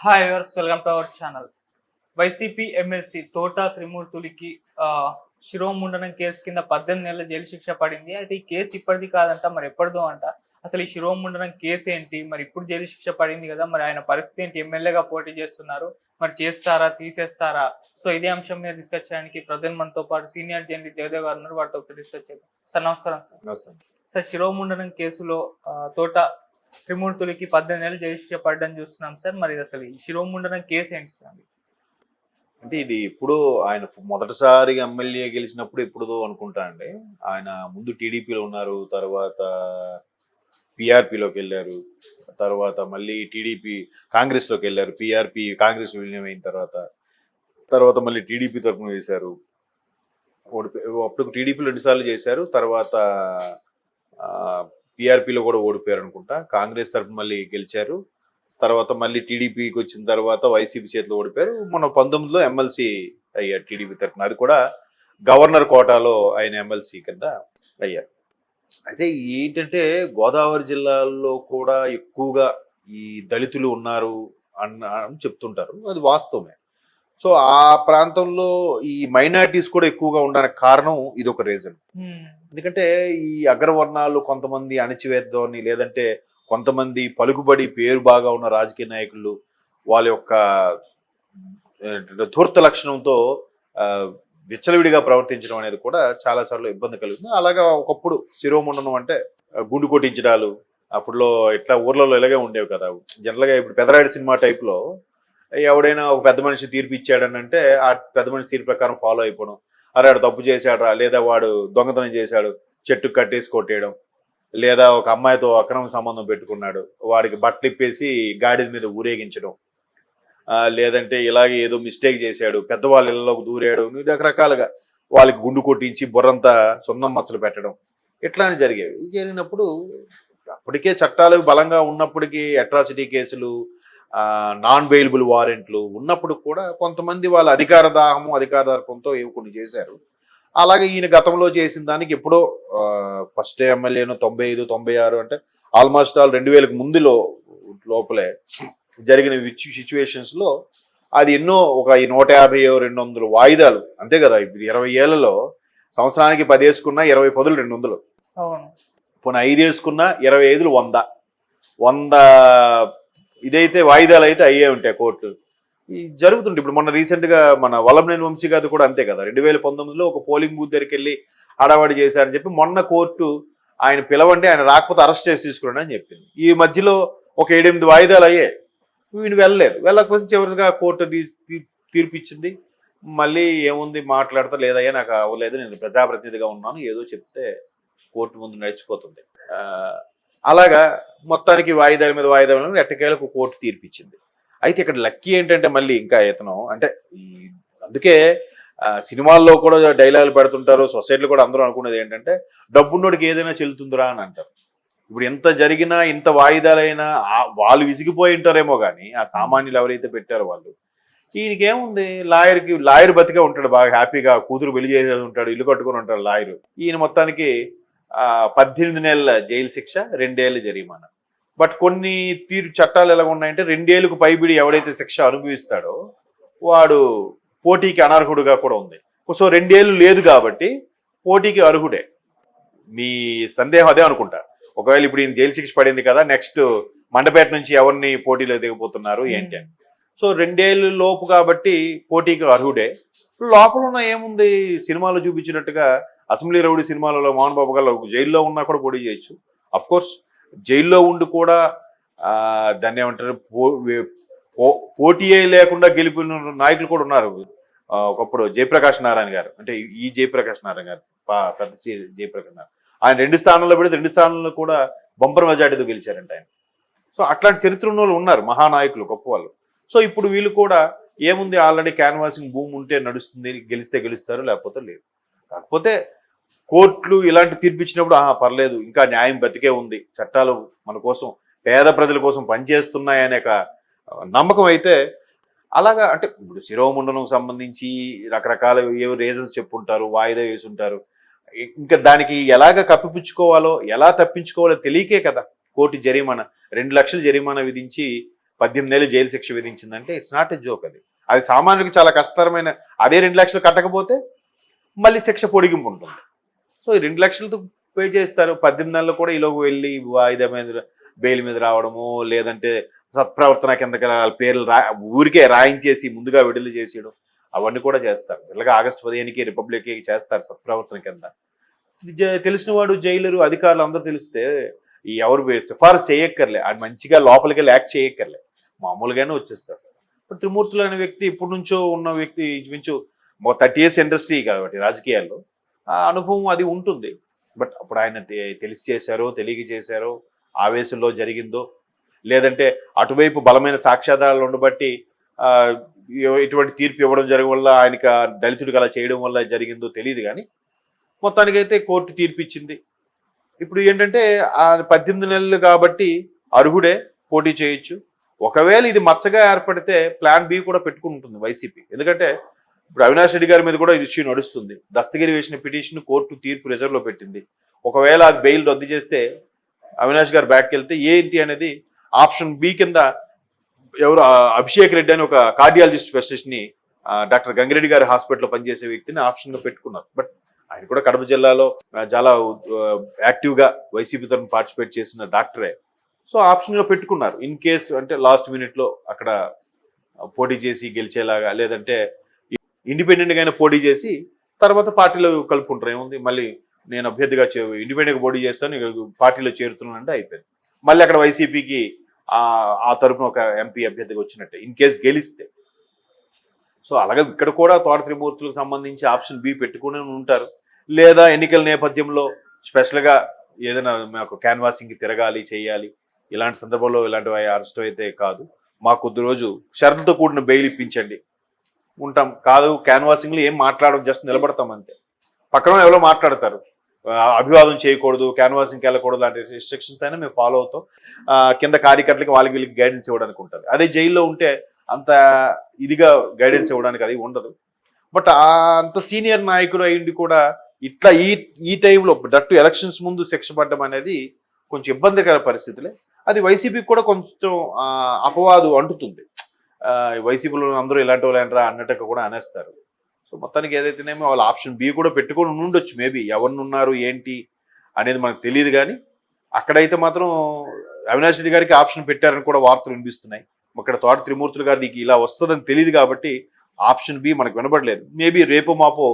Hi viewers, welcome to our channel. YCP MLC తోట త్రిమూర్తులకి శిరోముండనం case కింద 18 నెలల జైలు శిక్ష పడింది. అయితే ఈ కేసు ఇప్పటిది కాదంట, మరి ఎప్పటిదో అంట. అసలు ఈ శిరోముండనం కేసు ఏంటి, మరి ఇప్పుడు జైలు శిక్ష పడింది కదా, మరి ఆయన పరిస్థితి ఏంటి? ఎమ్మెల్యేగా పోటీ చేస్తున్నారు, మరి చేస్తారా తీసేస్తారా? సో ఇదే అంశం మీద డిస్కస్ చేయడానికి ప్రజెంట్ మనతో పాటు సీనియర్ జర్నలిస్ట్ జగదేవ్ గారు ఉన్నారు. వారితో ఒకసారి డిస్కస్ చేద్దాం. సార్ నమస్కారం. సార్ శిరోముండనం కేసులో తోట త్రిమూర్తులకి 18 నెలలు జైలు శిక్ష పడ్డం చూస్తున్నాం సార్. మరి అసలు ఈ శిరోముండనం కేసు ఏంటి సార్? అంటే ఇది ఇప్పుడు ఆయన మొదటిసారి ఎమ్మెల్యే గెలిచినప్పుడు ఎప్పుడుదో అనుకుంటా అండి. ఆయన ముందు టీడీపీలో ఉన్నారు, తర్వాత పిఆర్పిలోకి వెళ్ళారు, తర్వాత మళ్ళీ టీడీపీ కాంగ్రెస్లోకి వెళ్ళారు, పిఆర్పి కాంగ్రెస్ విలీనం అయిన తర్వాత మళ్ళీ టీడీపీ తరఫున చేశారు. అప్పుడు టీడీపీలో 2 సార్లు చేశారు, తర్వాత పిఆర్పిలో కూడా ఓడిపోయారు అనుకుంటా. కాంగ్రెస్ తరఫున మళ్ళీ గెలిచారు, తర్వాత మళ్ళీ టీడీపీకి వచ్చిన తర్వాత వైసీపీ చేతిలో ఓడిపోయారు. మన 19లో ఎమ్మెల్సీ అయ్యారు టీడీపీ తరఫున. అది కూడా గవర్నర్ కోటాలో ఆయన ఎమ్మెల్సీ కింద అయ్యారు. అయితే ఏంటంటే గోదావరి జిల్లాలో కూడా ఎక్కువగా ఈ దళితులు ఉన్నారు అని చెప్తుంటారు, అది వాస్తవమే. సో ఆ ప్రాంతంలో ఈ మైనారిటీస్ కూడా ఎక్కువగా ఉండడానికి కారణం ఇది ఒక రీజన్. ఎందుకంటే ఈ అగ్రవర్ణాలు కొంతమంది అణచివేద్దామని, లేదంటే కొంతమంది పలుకుబడి పేరు బాగా ఉన్న రాజకీయ నాయకులు వాళ్ళ యొక్క ధూర్త లక్షణంతో విచ్చలవిడిగా ప్రవర్తించడం అనేది కూడా చాలాసార్లు ఇబ్బంది కలుగుతుంది. అలాగా ఒకప్పుడు శిరోముండనం అంటే గుండు కొట్టించడాలు అప్పుడులో ఇట్లా ఊర్లలో ఇలాగే ఉండేవి కదా. జనరల్గా ఇప్పుడు పెదరాయుడు సినిమా టైప్లో ఎవడైనా ఒక పెద్ద మనిషి తీర్పు ఇచ్చాడని అంటే ఆ పెద్ద మనిషి తీర్పు ప్రకారం ఫాలో అయిపోవడం. అరే వాడు తప్పు చేశాడు, లేదా వాడు దొంగతనం చేశాడు, చెట్టుకు కట్టేసి కొట్టేయడం, లేదా ఒక అమ్మాయితో అక్రమ సంబంధం పెట్టుకున్నాడు, వాడికి బట్టలు ఇప్పేసి గాడిద మీద ఊరేగించడం, లేదంటే ఇలాగే ఏదో మిస్టేక్ చేశాడు, పెద్దవాళ్ళ ఇళ్ళలోకి దూరాడు, రకరకాలుగా వాళ్ళకి గుండు కొట్టించి బుర్రంతా సున్నం మచ్చలు పెట్టడం, ఇట్లానే జరిగేవి. జరిగినప్పుడు అప్పటికే చట్టాలు బలంగా ఉన్నప్పటికీ అట్రాసిటీ కేసులు, నాన్ బెయిలబుల్ వారెంట్లు ఉన్నప్పుడు కూడా కొంతమంది వాళ్ళ అధికార దాహము అధికార దర్పంతో కొన్ని చేశారు. అలాగే ఈయన గతంలో చేసిన దానికి ఎప్పుడో ఫస్ట్ ఎమ్మెల్యేను 95, 96 అంటే ఆల్మోస్ట్ ఆల్ 2000కి ముందు లోపలే జరిగిన సిచ్యువేషన్స్లో అది ఎన్నో ఒక 150, 200 వాయిదాలు అంతే కదా. ఇప్పుడు 20 ఏళ్లలో సంవత్సరానికి 10 వేసుకున్నా 20 పదులు 200, పోనీ 5 వేసుకున్నా 25 100 ఇదైతే వాయిదాలు అయితే అయ్యే ఉంటాయి కోర్టు జరుగుతుంటే. ఇప్పుడు మొన్న రీసెంట్గా మన వల్లభనేని వంశీ గారు కూడా అంతే కదా. 2019లో ఒక పోలింగ్ బూత్ దగ్గరికి వెళ్ళి హడావడి చేశారని చెప్పి మొన్న కోర్టు ఆయన పిలవండి, ఆయన రాకపోతే అరెస్ట్ చేసి తీసుకురండి అని చెప్పింది. ఈ మధ్యలో ఒక 7-8 వాయిదాలు అయ్యాయి, వీడు వెళ్ళకపోతే చివరిగా కోర్టు తీర్పు ఇచ్చింది. మళ్ళీ ఏముంది మాట్లాడతా, లేదయ్యా నాకు అవ్వలేదు, నేను ప్రజాప్రతినిధిగా ఉన్నాను, ఏదో చెప్తే కోర్టు ముందు నడిచిపోతుంది. అలాగా మొత్తానికి వాయిదాల మీద వాయిదాలు ఎట్టకేలకు కోర్టు తీర్పిచ్చింది. అయితే ఇక్కడ లక్కీ ఏంటంటే మళ్ళీ ఇంకా ఇతను అంటే అందుకే సినిమాల్లో కూడా డైలాగులు పెడుతుంటారు, సొసైటీలో కూడా అందరూ అనుకునేది ఏంటంటే డబ్బున్నోడికి ఏదైనా చెల్లుతుందిరా అని అంటారు. ఇప్పుడు ఎంత జరిగినా ఇంత వాయిదాలైనా వాళ్ళు విసిగిపోయి ఉంటారేమో కానీ ఆ సామాన్యులు ఎవరైతే పెట్టారో వాళ్ళు, ఈయనకేముంది లాయర్ బతికే ఉంటాడు, బాగా హ్యాపీగా కూతురు పెళ్లి చేసేది ఉంటాడు, ఇల్లు కట్టుకుని ఉంటాడు లాయరు. ఈయన మొత్తానికి 18 నెలల జైలు శిక్ష, 2 ఏళ్ళు జరిమానా. బట్ కొన్ని చట్టాలు ఎలా ఉన్నాయంటే 2 ఏళ్ళకు పైబడి ఎవడైతే శిక్ష అనుభవిస్తాడో వాడు పోటీకి అనర్హుడుగా కూడా ఉంది. సో 2 ఏళ్ళు లేదు కాబట్టి పోటీకి అర్హుడే. మీ సందేహం అదే అనుకుంటా. ఒకవేళ ఇప్పుడు ఈయన జైలు శిక్ష పడింది కదా, నెక్స్ట్ మండపేట నుంచి ఎవరిని పోటీలో దిగబోతున్నారు ఏంటి అని. సో 2 ఏళ్ళు లోపు కాబట్టి పోటీకి అర్హుడే. లోపల ఉన్న ఏముంది, సినిమాలో చూపించినట్టుగా అసెంబ్లీ రౌడీ సినిమాలలో మోహన్ బాబు గారు జైల్లో ఉన్నా కూడా పోటీ చేయొచ్చు. అఫ్ కోర్స్ జైల్లో ఉండి కూడా దాన్ని ఏమంటారు, పోటీ లేకుండా గెలిపిన నాయకులు కూడా ఉన్నారు. ఒకప్పుడు జయప్రకాష్ నారాయణ గారు, అంటే ఈ జయప్రకాష్ నారాయణ గారు పెద్ద జయప్రకాష్ నారాయణ, ఆయన 2 స్థానాల్లో పెడితే 2 స్థానాల్లో కూడా బంపర్ మెజార్టీతో గెలిచారంట ఆయన. సో అట్లాంటి చరిత్ర ఉన్న వాళ్ళు ఉన్నారు, మహానాయకులు, గొప్ప వాళ్ళు. సో ఇప్పుడు వీళ్ళు కూడా ఏముంది, ఆల్రెడీ క్యాన్వాసింగ్ భూమి ఉంటే నడుస్తుంది, గెలిస్తే గెలుస్తారు, లేకపోతే లేదు. కాకపోతే కోర్టులు ఇలాంటి తీర్పు ఇచ్చినప్పుడు పర్లేదు, ఇంకా న్యాయం బతికే ఉంది, చట్టాలు మన కోసం పేద ప్రజల కోసం పనిచేస్తున్నాయనే నమ్మకం అయితే అలాగా. అంటే ఇప్పుడు శిరోముండనం సంబంధించి రకరకాల ఏవో రీజన్స్ చెప్పుంటారు, వాయిదా వేసుంటారు. ఇంకా దానికి ఎలాగ కప్పిపుచ్చుకోవాలో, ఎలా తప్పించుకోవాలో తెలియకే కదా కోర్టు జరిమానా 2 లక్షలు జరిమానా విధించి 18 ఏళ్ళు జైలు శిక్ష విధించిందంటే ఇట్స్ నాట్ ఎ జోక్. అది సామాన్యుడికి చాలా కష్టతరమైన. అదే 2 లక్షలు కట్టకపోతే మళ్ళీ శిక్ష పొడిగింపు ఉంటుంది. సో ఈ 2 లక్షలతో పే చేస్తారు. 18 నెలలు కూడా ఈలోకి వెళ్ళి వాయిదా మీద బెయిల్ మీద రావడము, లేదంటే సత్ప్రవర్తన కిందకి వాళ్ళ పేర్లు ఊరికే రాయించేసి ముందుగా విడుదల చేసేయడం, అవన్నీ కూడా చేస్తారు. ఇలాగా ఆగస్టు 15కి రిపబ్లిక్ చేస్తారు సత్ప్రవర్తన కింద. తెలిసిన వాడు జైలరు అధికారులు అందరూ తెలిస్తే ఈ ఎవరు సిఫారసు చేయక్కర్లే, అది మంచిగా లోపలికి యాక్ట్ చేయక్కర్లే, మామూలుగానే వచ్చేస్తారు. ఇప్పుడు త్రిమూర్తులు అనే వ్యక్తి ఇప్పటి నుంచో ఉన్న వ్యక్తి, ఇంచుమించు 30 years ఇండస్ట్రీ కాబట్టి రాజకీయాల్లో ఆ అనుభవం అది ఉంటుంది. బట్ అప్పుడు ఆయన తెలిసి చేశారో తెలియక చేశారో, ఆవేశంలో జరిగిందో, లేదంటే అటువైపు బలమైన సాక్ష్యాధారాలు ఉండబట్టి ఇటువంటి తీర్పు ఇవ్వడం జరగడం వల్ల ఆయనకి దళితుడికి అలా చేయడం వల్ల జరిగిందో తెలియదు. కానీ మొత్తానికైతే కోర్టు తీర్పు ఇచ్చింది. ఇప్పుడు ఏంటంటే ఆ 18 నెలలు కాబట్టి అర్హుడే, పోటీ చేయొచ్చు. ఒకవేళ ఇది మచ్చగా ఏర్పడితే ప్లాన్ బి కూడా పెట్టుకుంటుంది వైసీపీ. ఎందుకంటే ఇప్పుడు అవినాష్ రెడ్డి గారి మీద కూడా ఇష్యూ నడుస్తుంది. దస్తగిరి వేసిన పిటిషన్ కోర్టు తీర్పు రిజర్వ్లో పెట్టింది. ఒకవేళ అది బెయిల్ రద్దు చేస్తే అవినాష్ గారు బ్యాక్కి వెళ్తే ఏంటి అనేది ఆప్షన్ బి కింద ఎవరు అభిషేక్ రెడ్డి అని ఒక కార్డియాలజిస్ట్ స్పెషలిస్ట్ని డాక్టర్ గంగిరెడ్డి గారి హాస్పిటల్లో పనిచేసే వ్యక్తిని ఆప్షన్గా పెట్టుకున్నారు. బట్ ఆయన కూడా కడప జిల్లాలో చాలా యాక్టివ్గా వైసీపీ తరఫున పార్టిసిపేట్ చేసిన డాక్టరే. సో ఆప్షన్గా పెట్టుకున్నారు. ఇన్ కేసు అంటే లాస్ట్ మినిట్లో అక్కడ పోటీ చేసి గెలిచేలాగా, లేదంటే ఇండిపెండెంట్గా అయినా పోటీ చేసి తర్వాత పార్టీలో కలుపుకుంటారు. ఏముంది, మళ్ళీ నేను అభ్యర్థిగా ఇండిపెండెంట్గా పోటీ చేస్తాను పార్టీలో చేరుతున్నానంటే అయిపోయింది. మళ్ళీ అక్కడ వైసీపీకి ఆ తరపున ఒక ఎంపీ అభ్యర్థిగా వచ్చినట్టే ఇన్ కేసు గెలిస్తే. సో అలాగే ఇక్కడ కూడా తోట త్రిమూర్తులకు సంబంధించి ఆప్షన్ బి పెట్టుకుని ఉంటారు. లేదా ఎన్నికల నేపథ్యంలో స్పెషల్గా ఏదైనా మాకు క్యాన్వాసింగ్కి తిరగాలి చేయాలి, ఇలాంటి సందర్భంలో ఇలాంటి అరెస్ట్ అయితే కాదు, మాకు కొద్ది రోజు షరతుతో కూడిన బెయిల్ ఇప్పించండి ఉంటాం. కాదు క్యాన్వాసింగ్లో ఏం మాట్లాడడం, జస్ట్ నిలబడతాం అంతే. పక్కన ఎవరో మాట్లాడతారు, అభివాదం చేయకూడదు, క్యాన్వాసింగ్కి వెళ్ళకూడదు, లాంటి రిస్ట్రిక్షన్స్ అయినా మేము ఫాలో అవుతాం. కింద కార్యకర్తలకి వాళ్ళకి వీళ్ళకి గైడెన్స్ ఇవ్వడానికి ఉంటుంది. అదే జైల్లో ఉంటే అంత ఇదిగా గైడెన్స్ ఇవ్వడానికి అది ఉండదు. బట్ అంత సీనియర్ నాయకుడు అయ్యింది కూడా ఇట్లా ఈ టైంలో దట్టు ఎలక్షన్స్ ముందు శిక్ష పడడం అనేది కొంచెం ఇబ్బందికర పరిస్థితులే. అది వైసీపీకి కూడా కొంచెం అపవాదు అంటుతుంది. వైసీపీలో అందరూ ఇలాంటి వాళ్ళు ఏంట్రా అన్నట్టుగా కూడా అనేస్తారు. సో మొత్తానికి ఏదైతేనేమో వాళ్ళు ఆప్షన్ బి కూడా పెట్టుకొని ఉండొచ్చు. మేబీ ఎవరిని ఉన్నారు ఏంటి అనేది మనకు తెలియదు. కానీ అక్కడైతే మాత్రం అవినాష్ రెడ్డి గారికి ఆప్షన్ పెట్టారని కూడా వార్తలు వినిపిస్తున్నాయి. ఇక్కడ తోట త్రిమూర్తులు గారికి ఇలా వస్తుందని తెలియదు కాబట్టి ఆప్షన్ బి మనకు వినబడలేదు. మేబీ రేపు మాపో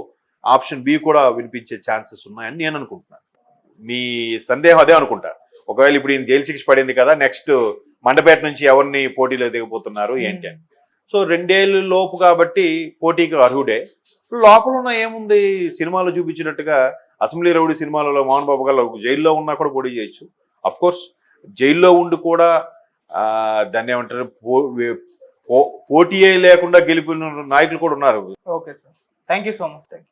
ఆప్షన్ బి కూడా వినిపించే ఛాన్సెస్ ఉన్నాయని నేను అనుకుంటున్నాను. మీ సందేహం అదే అనుకుంటా. ఒకవేళ ఇప్పుడు ఈయన జైలు శిక్ష పడింది కదా, నెక్స్ట్ మండపేట నుంచి ఎవరిని పోటీలో దిగబోతున్నారు ఏంటి అని. సో 2 ఏళ్ళు లోపు కాబట్టి పోటీకి అర్హుడే. లోపల ఉన్న ఏముంది, సినిమాలో చూపించినట్టుగా అసెంబ్లీ రౌడీ సినిమాలలో మోహన్ బాబు గారు జైల్లో ఉన్నా కూడా పోటీ చేయొచ్చు. అఫ్ కోర్స్ జైల్లో ఉండి కూడా దాన్ని ఏమంటారు, పోటీ లేకుండా గెలిపిన నాయకులు కూడా ఉన్నారు. Okay sir, thank you so much. Thank you.